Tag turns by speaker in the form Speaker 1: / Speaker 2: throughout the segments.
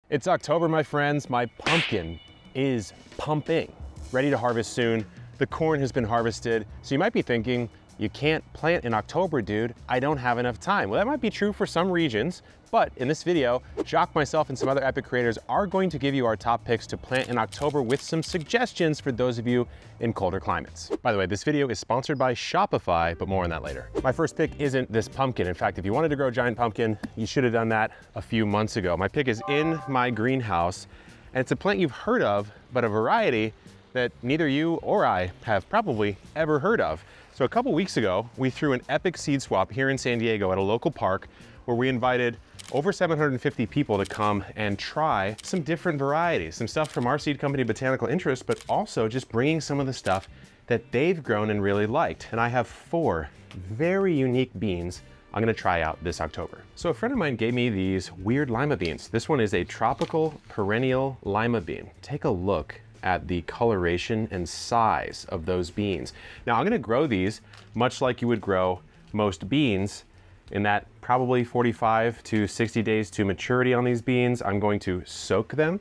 Speaker 1: It's October, my friends. My pumpkin is pumping, ready to harvest soon. The corn has been harvested. So you might be thinking, you can't plant in October, dude. I don't have enough time. Well, that might be true for some regions, but in this video, Jacques, myself, and some other epic creators are going to give you our top picks to plant in October with some suggestions for those of you in colder climates. By the way, this video is sponsored by Shopify, but more on that later. My first pick isn't this pumpkin. In fact, if you wanted to grow a giant pumpkin, you should have done that a few months ago. My pick is in my greenhouse, and it's a plant you've heard of, but a variety that neither you or I have probably ever heard of. So a couple weeks ago, we threw an epic seed swap here in San Diego at a local park where we invited over 750 people to come and try some different varieties, some stuff from our seed company, Botanical Interest, but also just bringing some of the stuff that they've grown and really liked. And I have 4 very unique beans I'm gonna try out this October. So a friend of mine gave me these weird lima beans. This one is a tropical perennial lima bean. Take a look at the coloration and size of those beans. Now I'm gonna grow these much like you would grow most beans in that probably 45 to 60 days to maturity on these beans. I'm going to soak them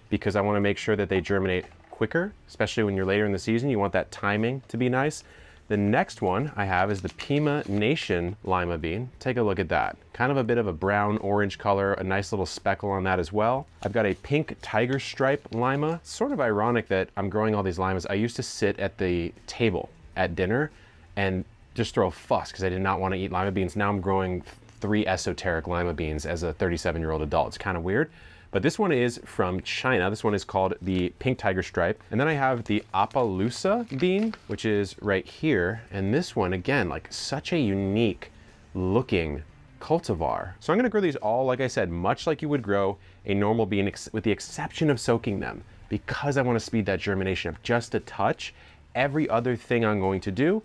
Speaker 1: because I wanna make sure that they germinate quicker, especially when you're later in the season. You want that timing to be nice. The next one I have is the Pima Nation lima bean. Take a look at that. Kind of a bit of a brown orange color, a nice little speckle on that as well. I've got a pink tiger stripe lima. Sort of ironic that I'm growing all these limas. I used to sit at the table at dinner and just throw a fuss because I did not want to eat lima beans. Now I'm growing 3 esoteric lima beans as a 37-year-old adult. It's kind of weird. But this one is from China. This one is called the pink tiger stripe. And then I have the Appaloosa bean, which is right here. And this one, again, like such a unique looking cultivar. So I'm gonna grow these all, like I said, much like you would grow a normal bean, with the exception of soaking them, because I wanna speed that germination up just a touch. Every other thing I'm going to do,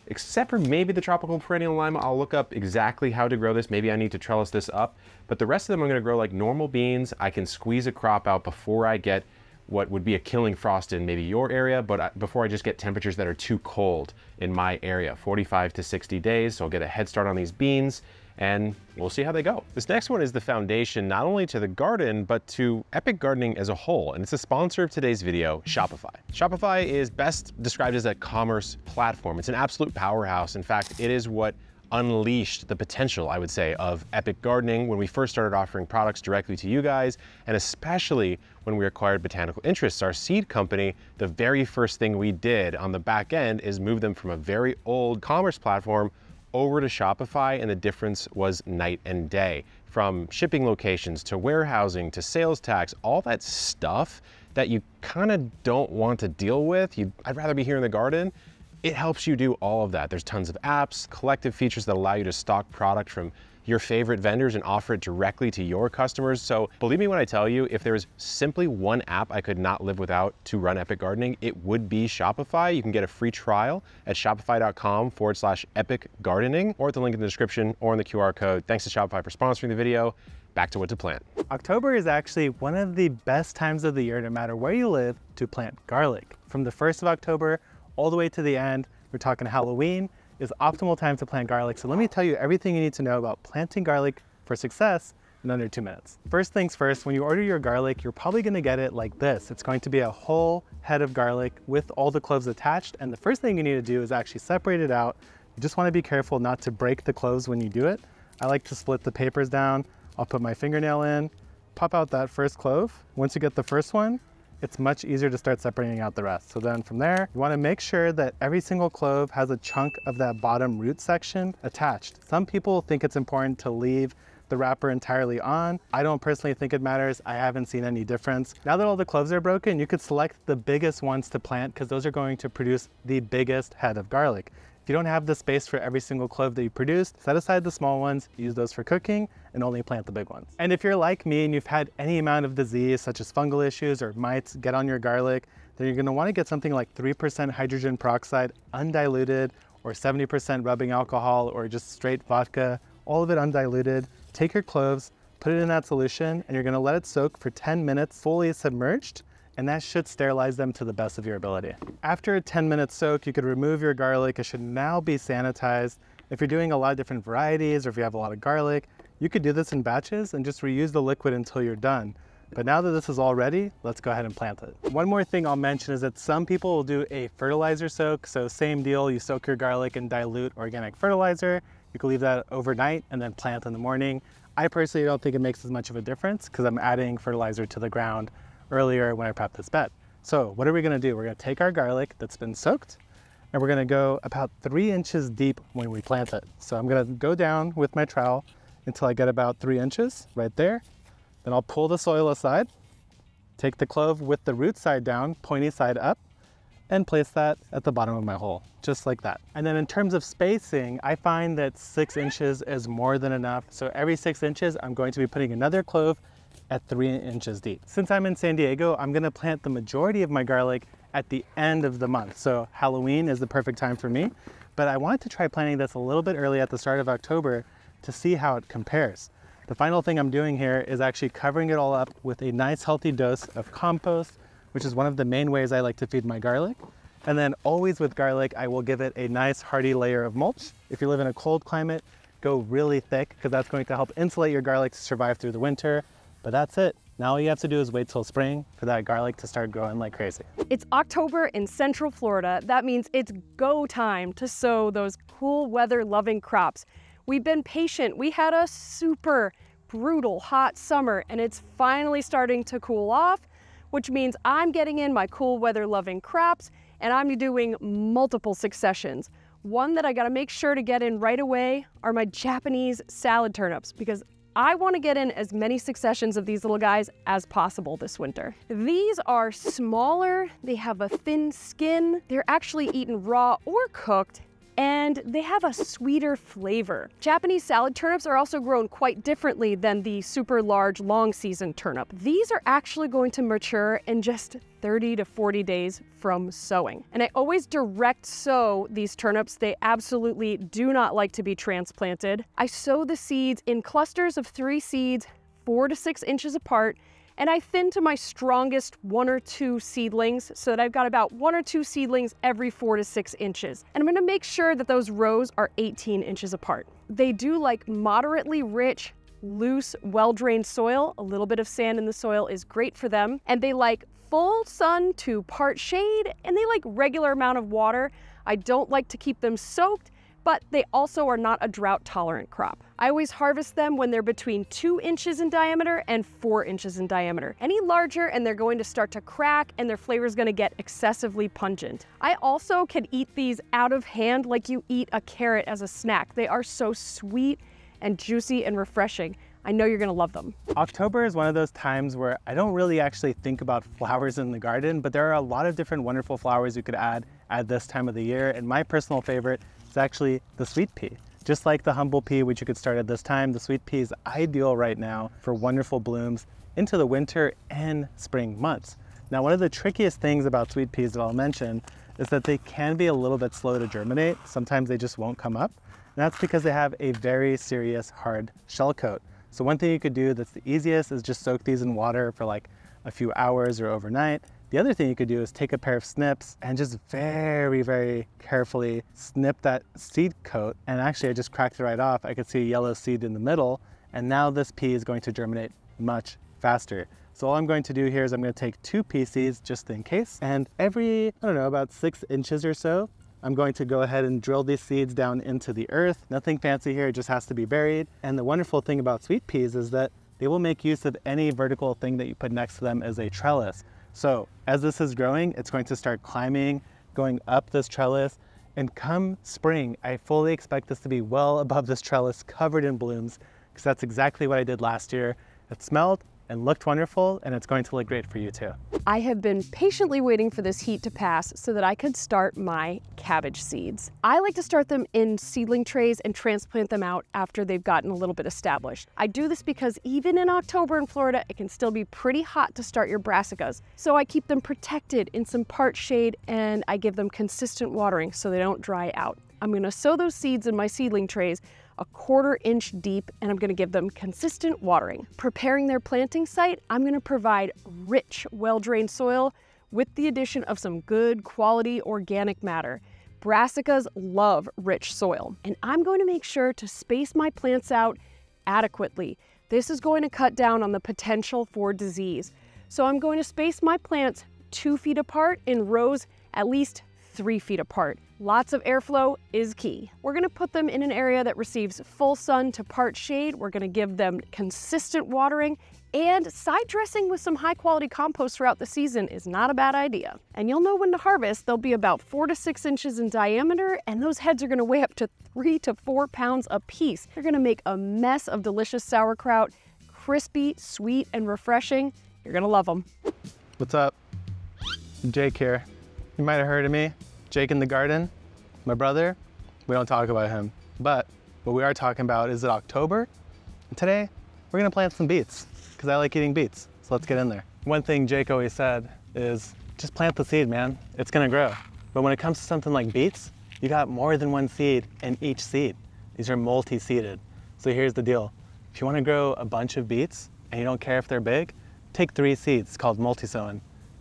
Speaker 1: except for maybe the tropical perennial lima, I'll look up exactly how to grow this. Maybe I need to trellis this up, but the rest of them I'm gonna grow like normal beans. I can squeeze a crop out before I get what would be a killing frost in maybe your area, but before I just get temperatures that are too cold in my area, 45 to 60 days. So I'll get a head start on these beans and we'll see how they go. This next one is the foundation, not only to the garden, but to epic gardening as a whole. And it's a sponsor of today's video, Shopify. Shopify is best described as a commerce platform. It's an absolute powerhouse. In fact, it is what unleashed the potential, I would say, of epic gardening when we first started offering products directly to you guys, and especially when we acquired Botanical Interests, our seed company. The very first thing we did on the back end is move them from a very old commerce platform over to Shopify, and the difference was night and day. From shipping locations to warehousing to sales tax, all that stuff that you kind of don't want to deal with. I'd rather be here in the garden. It helps you do all of that. There's tons of apps, collective features that allow you to stock product from your favorite vendors and offer it directly to your customers. So believe me when I tell you, if there's simply one app I could not live without to run epic gardening, it would be Shopify. You can get a free trial at shopify.com/epic gardening, or at the link in the description or in the QR code. Thanks to Shopify for sponsoring the video. Back to what to plant.
Speaker 2: October is actually one of the best times of the year, no matter where you live, to plant garlic. From the 1st of October all the way to the end, we're talking Halloween, is optimal time to plant garlic. So let me tell you everything you need to know about planting garlic for success in under 2 minutes. First things first, when you order your garlic, you're probably gonna get it like this. It's going to be a whole head of garlic with all the cloves attached. And the first thing you need to do is actually separate it out. You just wanna be careful not to break the cloves when you do it. I like to split the papers down. I'll put my fingernail in, pop out that first clove. Once you get the first one, it's much easier to start separating out the rest. So then from there, you wanna make sure that every single clove has a chunk of that bottom root section attached. Some people think it's important to leave the wrapper entirely on. I don't personally think it matters. I haven't seen any difference. Now that all the cloves are broken, you could select the biggest ones to plant because those are going to produce the biggest head of garlic. If you don't have the space for every single clove that you produced, set aside the small ones, use those for cooking, and only plant the big ones. And if you're like me and you've had any amount of disease, such as fungal issues or mites, get on your garlic, then you're gonna wanna get something like 3% hydrogen peroxide undiluted, or 70% rubbing alcohol, or just straight vodka, all of it undiluted. Take your cloves, put it in that solution, and you're gonna let it soak for 10 minutes fully submerged, and that should sterilize them to the best of your ability. After a 10-minute soak, you could remove your garlic. It should now be sanitized. If you're doing a lot of different varieties, or if you have a lot of garlic, you could do this in batches and just reuse the liquid until you're done. But now that this is all ready, let's go ahead and plant it. One more thing I'll mention is that some people will do a fertilizer soak. So same deal, you soak your garlic in dilute organic fertilizer. You can leave that overnight and then plant in the morning. I personally don't think it makes as much of a difference because I'm adding fertilizer to the ground earlier when I prep this bed. So what are we gonna do? We're gonna take our garlic that's been soaked and we're gonna go about 3 inches deep when we plant it. So I'm gonna go down with my trowel until I get about 3 inches right there. Then I'll pull the soil aside, take the clove with the root side down, pointy side up, and place that at the bottom of my hole, just like that. And then in terms of spacing, I find that 6 inches is more than enough. So every 6 inches, I'm going to be putting another clove at 3 inches deep. Since I'm in San Diego, I'm gonna plant the majority of my garlic at the end of the month. So Halloween is the perfect time for me, but I wanted to try planting this a little bit early at the start of October to see how it compares. The final thing I'm doing here is actually covering it all up with a nice healthy dose of compost, which is one of the main ways I like to feed my garlic. And then always with garlic, I will give it a nice hearty layer of mulch. If you live in a cold climate, go really thick because that's going to help insulate your garlic to survive through the winter. But that's it. Now all you have to do is wait till spring for that garlic to start growing like crazy.
Speaker 3: It's October in Central Florida. That means it's go time to sow those cool weather loving crops. We've been patient. We had a super brutal hot summer and it's finally starting to cool off, which means I'm getting in my cool weather loving crops and I'm doing multiple successions. One that I gotta make sure to get in right away are my Japanese salad turnips because I want to get in as many successions of these little guys as possible this winter. These are smaller, they have a thin skin, they're actually eaten raw or cooked, and they have a sweeter flavor. Japanese salad turnips are also grown quite differently than the super large long season turnip. These are actually going to mature in just 30 to 40 days from sowing. And I always direct sow these turnips. They absolutely do not like to be transplanted. I sow the seeds in clusters of 3 seeds, 4 to 6 inches apart, and I thin to my strongest 1 or 2 seedlings so that I've got about 1 or 2 seedlings every 4 to 6 inches. And I'm gonna make sure that those rows are 18 inches apart. They do like moderately rich, loose, well-drained soil. A little bit of sand in the soil is great for them. And they like full sun to part shade, and they like regular amount of water. I don't like to keep them soaked, but they also are not a drought-tolerant crop. I always harvest them when they're between 2 inches in diameter and 4 inches in diameter. Any larger and they're going to start to crack and their flavor is gonna get excessively pungent. I also can eat these out of hand like you eat a carrot as a snack. They are so sweet and juicy and refreshing. I know you're gonna love them.
Speaker 2: October is one of those times where I don't really actually think about flowers in the garden, but there are a lot of different wonderful flowers you could add at this time of the year. And my personal favorite is actually the sweet pea. Just like the humble pea, which you could start at this time, the sweet pea is ideal right now for wonderful blooms into the winter and spring months. Now, one of the trickiest things about sweet peas that I'll mention is that they can be a little bit slow to germinate. Sometimes they just won't come up. And that's because they have a very serious hard shell coat. So one thing you could do that's the easiest is just soak these in water for like a few hours or overnight. The other thing you could do is take a pair of snips and just very, very carefully snip that seed coat. And actually I just cracked it right off. I could see a yellow seed in the middle. And now this pea is going to germinate much faster. So all I'm going to do here is I'm going to take 2 pea seeds just in case. And every, I don't know, about 6 inches or so, I'm going to go ahead and drill these seeds down into the earth. Nothing fancy here, it just has to be buried. And the wonderful thing about sweet peas is that they will make use of any vertical thing that you put next to them as a trellis. So as this is growing, it's going to start climbing, going up this trellis. And come spring, I fully expect this to be well above this trellis, covered in blooms, because that's exactly what I did last year. It smelled and looked wonderful, and it's going to look great for you too.
Speaker 3: I have been patiently waiting for this heat to pass so that I could start my cabbage seeds. I like to start them in seedling trays and transplant them out after they've gotten a little bit established. I do this because even in October in Florida, it can still be pretty hot to start your brassicas. So I keep them protected in some part shade and I give them consistent watering so they don't dry out. I'm gonna sow those seeds in my seedling trays 1/4 inch deep, and I'm gonna give them consistent watering. Preparing their planting site, I'm gonna provide rich, well-drained soil with the addition of some good quality organic matter. Brassicas love rich soil, and I'm going to make sure to space my plants out adequately. This is going to cut down on the potential for disease. So I'm going to space my plants 2 feet apart in rows at least 3 feet apart. Lots of airflow is key. We're gonna put them in an area that receives full sun to part shade. We're gonna give them consistent watering, and side dressing with some high quality compost throughout the season is not a bad idea. And you'll know when to harvest. They'll be about 4 to 6 inches in diameter, and those heads are gonna weigh up to 3 to 4 pounds a piece. They're gonna make a mess of delicious sauerkraut, crispy, sweet, and refreshing. You're gonna love them.
Speaker 2: What's up? Jake here. You might have heard of me. Jake in the garden, my brother. We don't talk about him, but what we are talking about is October. And today, we're gonna plant some beets because I like eating beets. So let's get in there. One thing Jake always said is just plant the seed, man. It's gonna grow. But when it comes to something like beets, you got more than one seed in each seed. These are multi-seeded. So here's the deal. If you wanna grow a bunch of beets and you don't care if they're big, take 3 seeds called multi-sowing.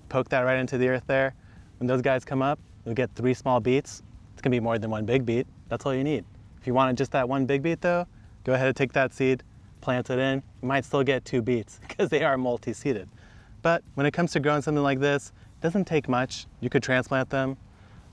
Speaker 2: Poke that right into the earth there. When those guys come up, you'll get 3 small beets. It's gonna be more than 1 big beet. That's all you need. If you want just that 1 big beet though, go ahead and take that seed, plant it in. You might still get 2 beets because they are multi-seeded. But when it comes to growing something like this, it doesn't take much. You could transplant them,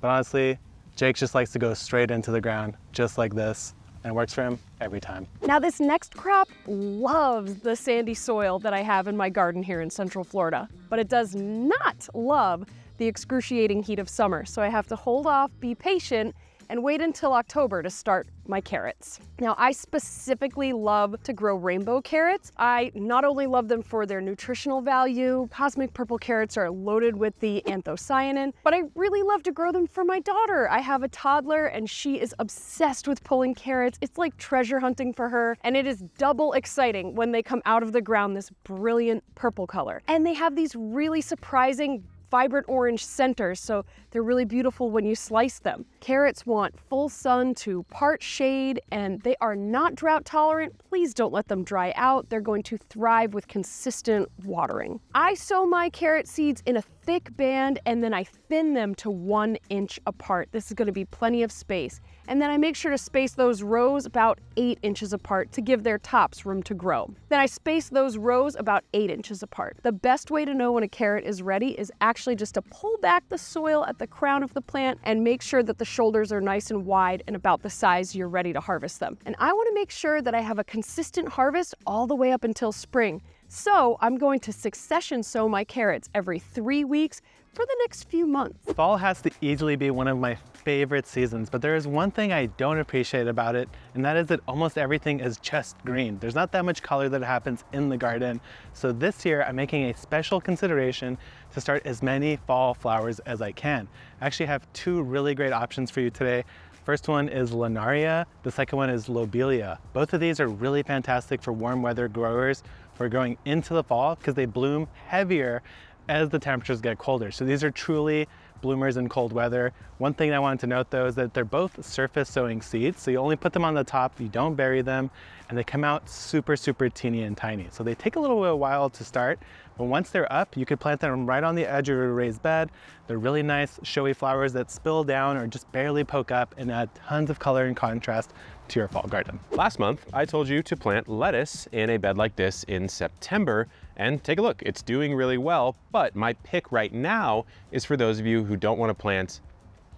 Speaker 2: but honestly, Jake just likes to go straight into the ground, just like this, and it works for him every time.
Speaker 3: Now this next crop loves the sandy soil that I have in my garden here in Central Florida, but it does not love the excruciating heat of summer. So I have to hold off, be patient, and wait until October to start my carrots. Now, I specifically love to grow rainbow carrots. I not only love them for their nutritional value, cosmic purple carrots are loaded with the anthocyanin, but I really love to grow them for my daughter. I have a toddler and she is obsessed with pulling carrots. It's like treasure hunting for her, and it is double exciting when they come out of the ground this brilliant purple color. And they have these really surprising vibrant orange centers, so they're really beautiful when you slice them. Carrots want full sun to part shade, and they are not drought tolerant. Please don't let them dry out. They're going to thrive with consistent watering. I sow my carrot seeds in a thick band, and then I thin them to 1 inch apart. This is going to be plenty of space. And then I make sure to space those rows about 8 inches apart to give their tops room to grow. Then I space those rows about 8 inches apart. The best way to know when a carrot is ready is actually just to pull back the soil at the crown of the plant and make sure that the shoulders are nice and wide and about the size you're ready to harvest them. And I want to make sure that I have a consistent harvest all the way up until spring. So I'm going to succession sow my carrots every 3 weeks for the next few months.
Speaker 2: Fall has to easily be one of my favorite seasons, but there is one thing I don't appreciate about it, and that is that almost everything is just green. There's not that much color that happens in the garden. So this year I'm making a special consideration to start as many fall flowers as I can. I actually have 2 really great options for you today. First one is Linaria, the second one is Lobelia. Both of these are really fantastic for warm weather growers who are going into the fall because they bloom heavier as the temperatures get colder. So these are truly bloomers in cold weather. One thing I wanted to note though is that they're both surface sowing seeds. So you only put them on the top, you don't bury them, and they come out super, super teeny and tiny. So they take a little while to start, but once they're up, you could plant them right on the edge of your raised bed. They're really nice, showy flowers that spill down or just barely poke up and add tons of color and contrast to your fall garden.
Speaker 1: Last month, I told you to plant lettuce in a bed like this in September, and take a look, it's doing really well, but my pick right now is for those of you who don't want to plant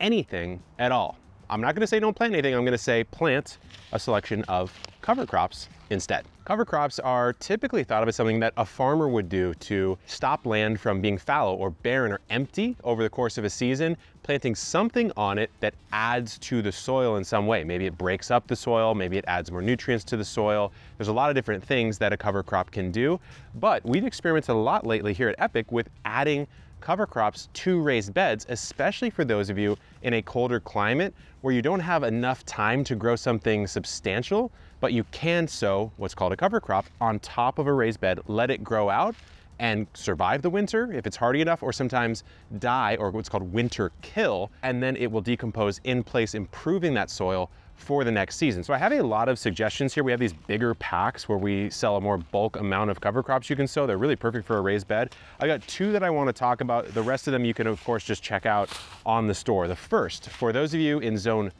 Speaker 1: anything at all. I'm not gonna say don't plant anything, I'm gonna say plant a selection of cover crops instead. Cover crops are typically thought of as something that a farmer would do to stop land from being fallow or barren or empty over the course of a season, planting something on it that adds to the soil in some way. Maybe it breaks up the soil, maybe it adds more nutrients to the soil. There's a lot of different things that a cover crop can do, but we've experimented a lot lately here at Epic with adding cover crops to raised beds, especially for those of you in a colder climate where you don't have enough time to grow something substantial, but you can sow what's called a cover crop on top of a raised bed, let it grow out and survive the winter if it's hardy enough, or sometimes die, or what's called winter kill, and then it will decompose in place, improving that soil for the next season. So I have a lot of suggestions here. We have these bigger packs where we sell a more bulk amount of cover crops you can sow. They're really perfect for a raised bed. I got 2 that I want to talk about. The rest of them you can of course just check out on the store. The first, for those of you in zone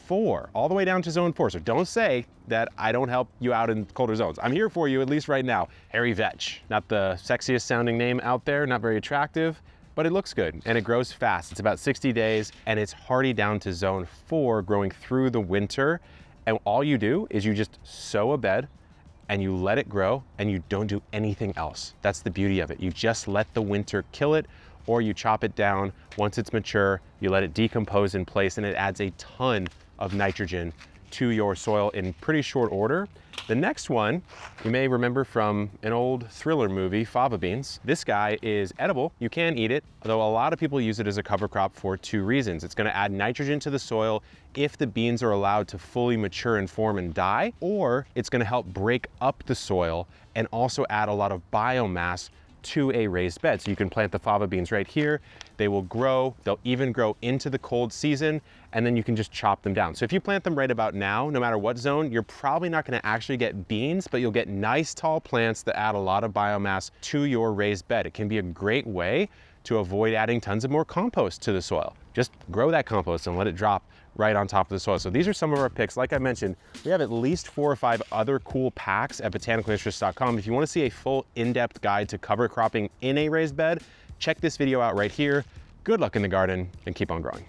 Speaker 1: 4, all the way down to zone 4. So don't say that I don't help you out in colder zones. I'm here for you, at least right now. Hairy vetch, not the sexiest sounding name out there, not very attractive, but it looks good and it grows fast. It's about 60 days and it's hardy down to zone 4, growing through the winter. And all you do is you just sow a bed and you let it grow and you don't do anything else. That's the beauty of it. You just let the winter kill it, or you chop it down. Once it's mature, you let it decompose in place, and it adds a ton of nitrogen to your soil in pretty short order. The next one, you may remember from an old thriller movie, fava beans. This guy is edible, you can eat it, though a lot of people use it as a cover crop for 2 reasons. It's gonna add nitrogen to the soil if the beans are allowed to fully mature and form and die, or it's gonna help break up the soil and also add a lot of biomass to a raised bed. So you can plant the fava beans right here. They will grow, they'll even grow into the cold season, and then you can just chop them down. So if you plant them right about now, no matter what zone, you're probably not gonna actually get beans, but you'll get nice tall plants that add a lot of biomass to your raised bed. It can be a great way to avoid adding tons of more compost to the soil. Just grow that compost and let it drop right on top of the soil. So these are some of our picks. Like I mentioned, we have at least 4 or 5 other cool packs at botanicalinterest.com. If you want to see a full in-depth guide to cover cropping in a raised bed, check this video out right here. Good luck in the garden and keep on growing.